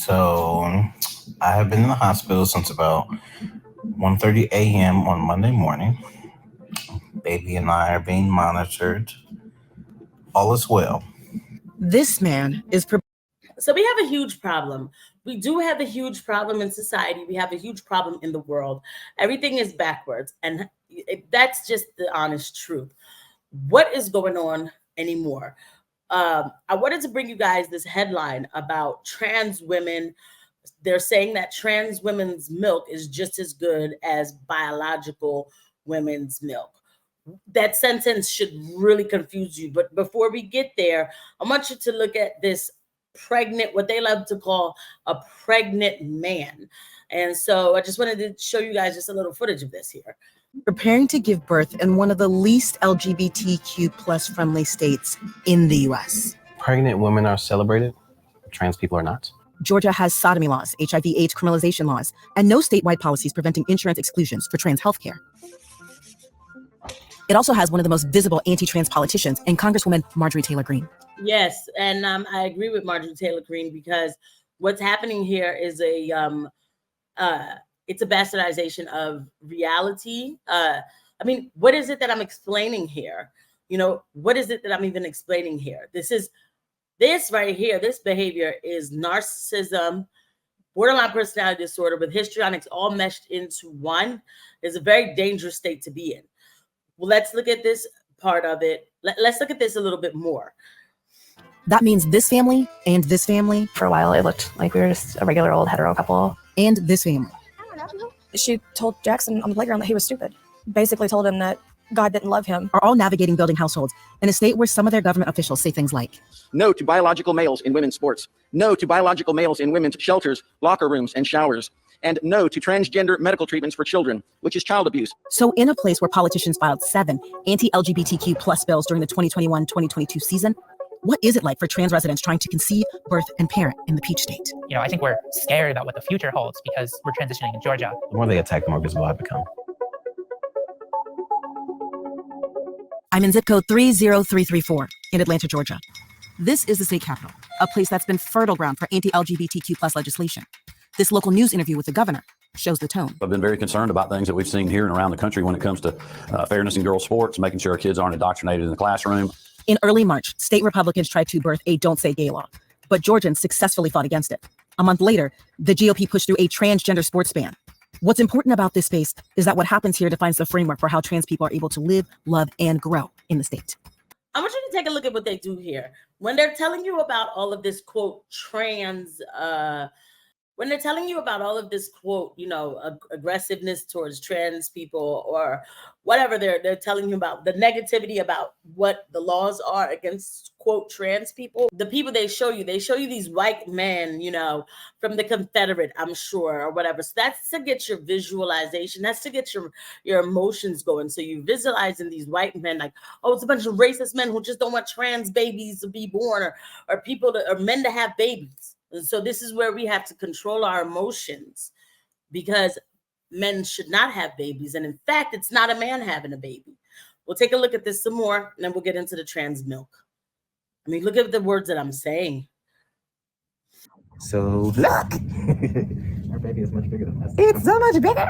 So I have been in the hospital since about 1:30 a.m. on Monday morning. Baby and I are being monitored. All is well. This man is... So we have a huge problem. We do have a huge problem in society. We have a huge problem in the world. Everything is backwards. And that's just the honest truth. What is going on anymore? I wanted to bring you guys this headline about trans women. They're saying that trans women's milk is just as good as biological women's milk. That sentence should really confuse you. But before we get there, I want you to look at this pregnant, what they love to call a pregnant man. And so I just wanted to show you guys just a little footage of this here. Preparing to give birth in one of the least LGBTQ plus friendly states in the US. Pregnant women are celebrated. Trans people are not. Georgia has sodomy laws, HIV/AIDS criminalization laws, and no statewide policies preventing insurance exclusions for trans healthcare. It also has one of the most visible anti-trans politicians in Congresswoman Marjorie Taylor Greene. Yes, and I agree with Marjorie Taylor Greene because what's happening here is it's a bastardization of reality. What is it that I'm explaining here? What is it that I'm even explaining here? This right here, this behavior is narcissism, borderline personality disorder with histrionics all meshed into one. Is a very dangerous state to be in. Well, let's look at this part of it. Let's look at this a little bit more. That means this family and this family. For a while, it looked like we were just a regular old hetero couple. And this family. She told Jackson on the playground that he was stupid. Basically told him that God didn't love him. Are all navigating building households in a state where some of their government officials say things like, no to biological males in women's sports, no to biological males in women's shelters, locker rooms, and showers, and no to transgender medical treatments for children, which is child abuse. So in a place where politicians filed 7 anti-LGBTQ plus bills during the 2021-2022 season, what is it like for trans residents trying to conceive, birth, and parent in the Peach State? I think we're scared about what the future holds because we're transitioning in Georgia. The more they attack, the more visible I become. I'm in zip code 30334 in Atlanta, Georgia. This is the state capital, a place that's been fertile ground for anti-LGBTQ plus legislation. This local news interview with the governor shows the tone. I've been very concerned about things that we've seen here and around the country when it comes to fairness in girls' sports, making sure our kids aren't indoctrinated in the classroom. In early March, state Republicans tried to birth a Don't Say Gay law, but Georgians successfully fought against it. A month later, the GOP pushed through a transgender sports ban. What's important about this space is that what happens here defines the framework for how trans people are able to live, love, and grow in the state. I want you to take a look at what they do here. When they're telling you about all of this, quote, when they're telling you about all of this, quote, aggressiveness towards trans people or whatever they're telling you about, the negativity about what the laws are against, quote, trans people, the people they show you these white men, from the Confederate, I'm sure, or whatever. So that's to get your visualization. That's to get your emotions going. So you visualizing these white men like, oh, it's a bunch of racist men who just don't want trans babies to be born or men to have babies. So this is where we have to control our emotions because men should not have babies. And in fact, it's not a man having a baby. We'll take a look at this some more and then we'll get into the trans milk. Look at the words that I'm saying. So look, our baby is much bigger than us. It's so much bigger.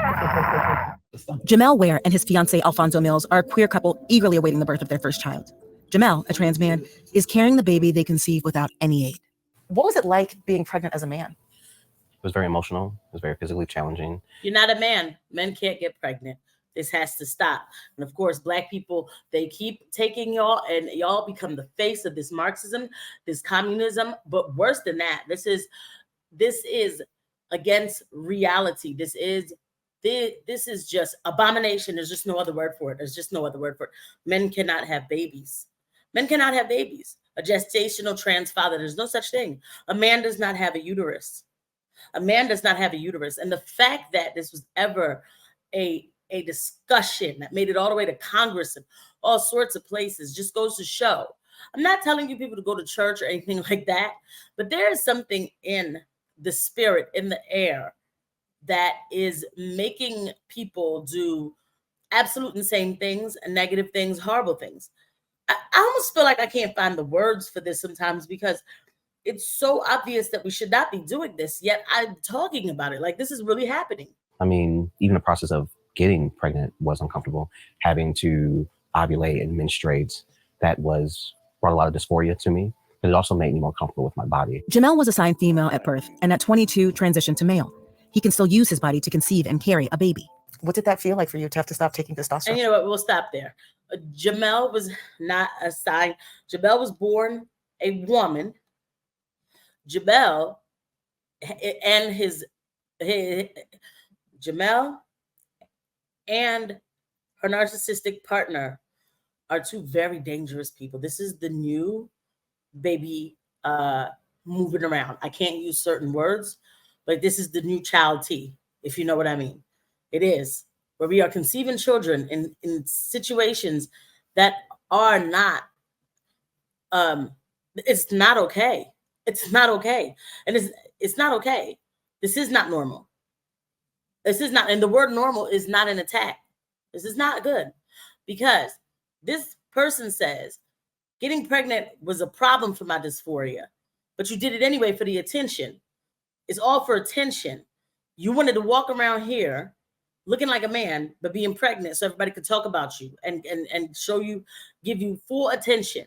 Jamel Ware and his fiance Alfonso Mills are a queer couple eagerly awaiting the birth of their first child. Jamel, a trans man, is carrying the baby they conceived without any aid. What was it like being pregnant as a man? It was very emotional. It was very physically challenging. You're not a man. Men can't get pregnant. This has to stop. And of course, Black people, they keep taking y'all and y'all become the face of this Marxism, this communism. But worse than that, this is against reality. This is just abomination. There's just no other word for it. Men cannot have babies. Men cannot have babies. A gestational trans father, there's no such thing. A man does not have a uterus. And the fact that this was ever a discussion that made it all the way to Congress and all sorts of places just goes to show. I'm not telling you people to go to church or anything like that, but there is something in the spirit, in the air, that is making people do absolute insane things, negative things, horrible things. I almost feel like I can't find the words for this sometimes because it's so obvious that we should not be doing this, yet I'm talking about it. Like, this is really happening. I mean, even the process of getting pregnant was uncomfortable. Having to ovulate and menstruate, brought a lot of dysphoria to me, but it also made me more comfortable with my body. Jamel was assigned female at birth and at 22 transitioned to male. He can still use his body to conceive and carry a baby. What did that feel like for you to have to stop taking testosterone? And you know what? We'll stop there. Jamel was not assigned. Jamel was born a woman. Jamel and Jamel and her narcissistic partner are two very dangerous people. This is the new baby moving around. I can't use certain words, but this is the new child T, if you know what I mean. It is, where we are conceiving children in situations that are not, it's not okay. It's not okay. And it's not okay. This is not normal. This is not, and the word normal is not an attack. This is not good, because this person says getting pregnant was a problem for my dysphoria, but you did it anyway for the attention. It's all for attention. You wanted to walk around here looking like a man, but being pregnant so everybody could talk about you and show you, give you full attention,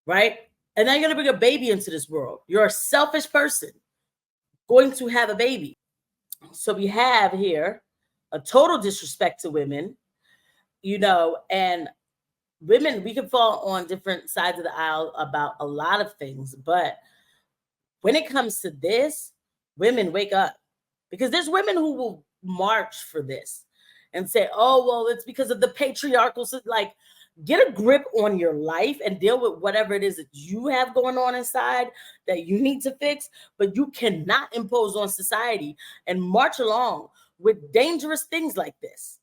right? And now you're going to bring a baby into this world. You're a selfish person going to have a baby. So we have here a total disrespect to women, you know, and women, we can fall on different sides of the aisle about a lot of things, but when it comes to this, women, wake up, because there's women who will march for this and say, oh, well, it's because of the patriarchal, like, get a grip on your life and deal with whatever it is that you have going on inside that you need to fix, but you cannot impose on society and march along with dangerous things like this.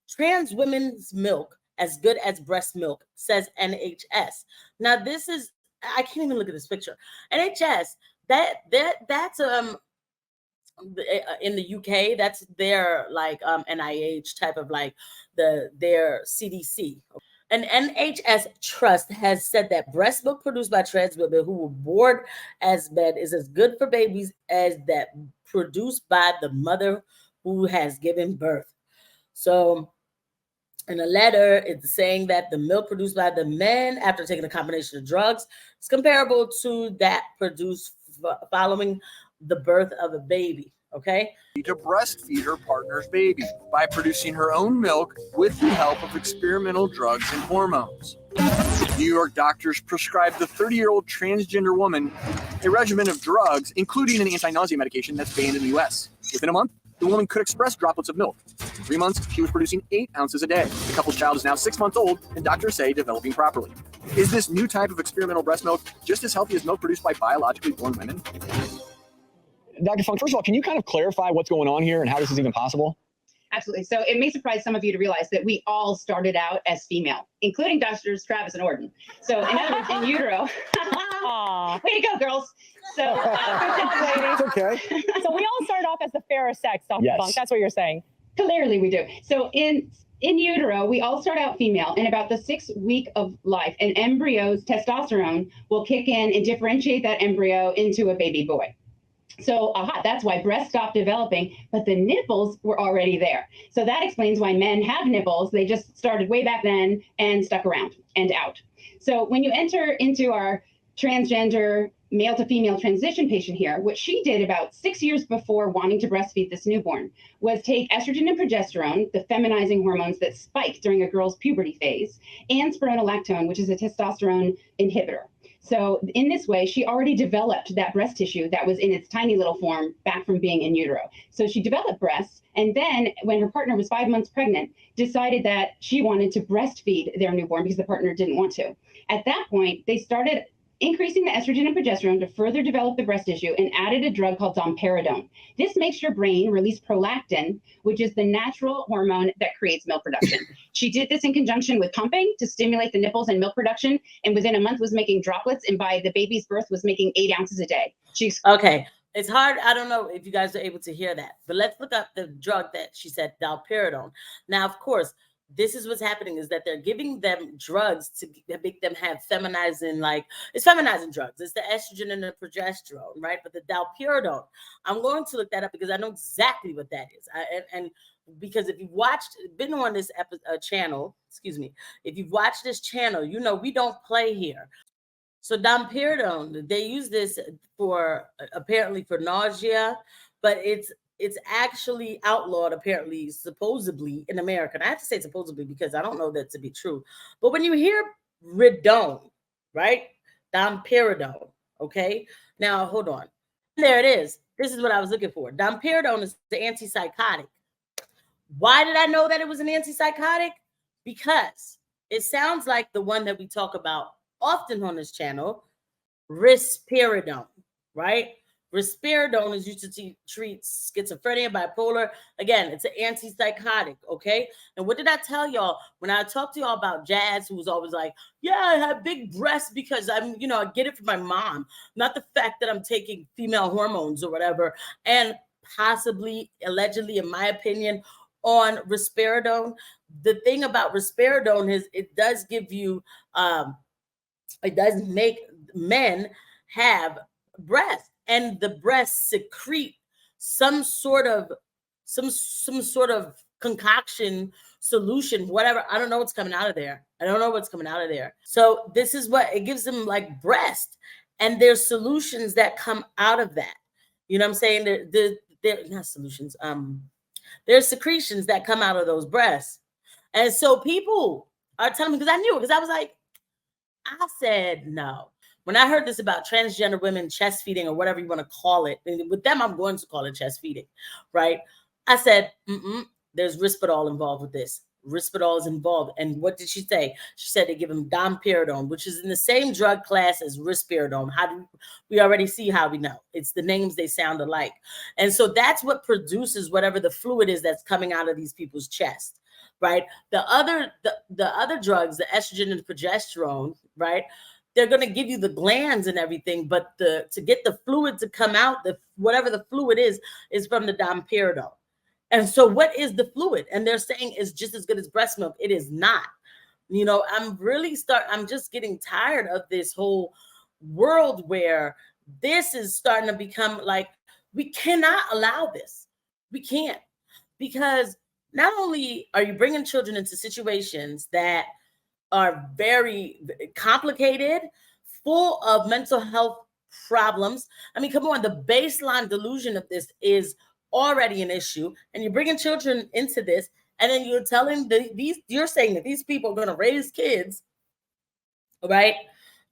Trans women's milk as good as breast milk, says NHS. Now, this is, I can't even look at this picture. NHS, that's in the UK, that's their like NIH type of like their CDC. An NHS trust has said that breast milk produced by trans women who were born as men is as good for babies as that produced by the mother who has given birth. So in a letter, it's saying that the milk produced by the men after taking a combination of drugs is comparable to that produced following the birth of a baby. Okay. To breastfeed her partner's baby by producing her own milk with the help of experimental drugs and hormones. New York doctors prescribed the 30-year-old transgender woman a regimen of drugs, including an anti-nausea medication that's banned in the U.S. Within a month, the woman could express droplets of milk. In 3 months, she was producing 8 ounces a day. The couple's child is now 6 months old, and doctors say developing properly. Is this new type of experimental breast milk just as healthy as milk produced by biologically born women? Dr. Funk, first of all, can you kind of clarify what's going on here and how this is even possible? Absolutely. So it may surprise some of you to realize that we all started out as female, including Doctors Travis and Orton. So in other words, in utero. Way to go, girls. So it's okay. So we all started off as the fairer sex, Dr. Yes. Funk. That's what you're saying. Clearly we do. So in utero, we all start out female. In about the 6th week of life, an embryo's testosterone will kick in and differentiate that embryo into a baby boy. So that's why breasts stopped developing, but the nipples were already there. So that explains why men have nipples. They just started way back then and stuck around and out. So when you enter into our transgender male to female transition patient here, what she did about 6 years before wanting to breastfeed this newborn was take estrogen and progesterone, the feminizing hormones that spike during a girl's puberty phase, and spironolactone, which is a testosterone inhibitor. So in this way, she already developed that breast tissue that was in its tiny little form back from being in utero. So she developed breasts. And then when her partner was 5 months pregnant, decided that she wanted to breastfeed their newborn because the partner didn't want to. At that point, they started increasing the estrogen and progesterone to further develop the breast tissue and added a drug called domperidone. This makes your brain release prolactin, which is the natural hormone that creates milk production. She did this in conjunction with pumping to stimulate the nipples and milk production, and within a month was making droplets, and by the baby's birth was making 8 ounces a day. Okay. It's hard. I don't know if you guys are able to hear that, but let's look up the drug that she said, domperidone. Now, of course, this is what's happening, is that they're giving them drugs to make them have feminizing, like, it's feminizing drugs. It's the estrogen and the progesterone, right? But the dalpiridone, I'm going to look that up because I know exactly what that is. And because if you've been on this channel, excuse me, if you've watched this channel, you know we don't play here. So domperidone, they use this for apparently for nausea, but it's actually outlawed, apparently, supposedly, in America. And I have to say supposedly because I don't know that to be true. But when you hear ridone, right? Domperidone, okay? Now, hold on. There it is. This is what I was looking for. Domperidone is the antipsychotic. Why did I know that it was an antipsychotic? Because it sounds like the one that we talk about often on this channel, risperidone, right? Risperidone is used to treat schizophrenia, bipolar. Again, it's an antipsychotic, okay? And what did I tell y'all when I talked to y'all about Jazz, who was always like, yeah, I have big breasts because I get it from my mom, not the fact that I'm taking female hormones or whatever, and possibly, allegedly, in my opinion, on risperidone. The thing about risperidone is it does give you, it does make men have breasts, and the breasts secrete some sort of concoction, solution, whatever. I don't know what's coming out of there. So this is what it gives them, like breast, and there's solutions that come out of that. You know what I'm saying? They're not solutions. There's secretions that come out of those breasts. And so people are telling me, because I knew it, because I was like, I said no. When I heard this about transgender women chest feeding, or whatever you want to call it, and with them, I'm going to call it chest feeding, right? I said, there's Risperdal involved with this. Risperdal is involved. And what did she say? She said they give them domperidone, which is in the same drug class as risperidone. How do we already see how we know? It's the names, they sound alike. And so that's what produces whatever the fluid is that's coming out of these people's chest, right? The other drugs, the estrogen and the progesterone, right? They're going to give you the glands and everything, but to get the fluid to come out, whatever the fluid is from the domperidone. And so what is the fluid? And they're saying it's just as good as breast milk. It is not. I'm just getting tired of this whole world where this is starting to become like, we cannot allow this. We can't, because not only are you bringing children into situations that are very complicated, full of mental health problems. I mean, come on, the baseline delusion of this is already an issue, and you're bringing children into this, and then you're telling you're saying that these people are going to raise kids, right?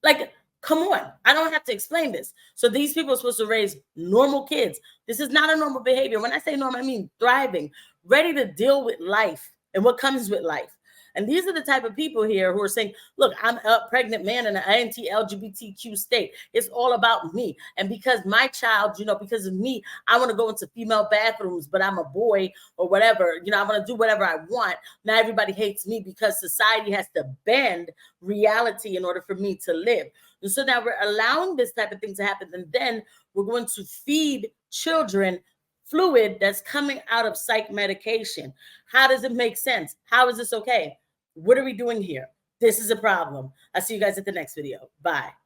Like, come on, I don't have to explain this. So these people are supposed to raise normal kids. This is not a normal behavior. When I say normal, I mean thriving, ready to deal with life and what comes with life. And these are the type of people here who are saying, look, I'm a pregnant man in an anti-LGBTQ state. It's all about me. And because my child, because of me, I want to go into female bathrooms, but I'm a boy or whatever. I want to do whatever I want. Now everybody hates me because society has to bend reality in order for me to live. And so now we're allowing this type of thing to happen. And then we're going to feed children fluid that's coming out of psych medication. How does it make sense? How is this okay? What are we doing here? This is a problem. I'll see you guys at the next video. Bye.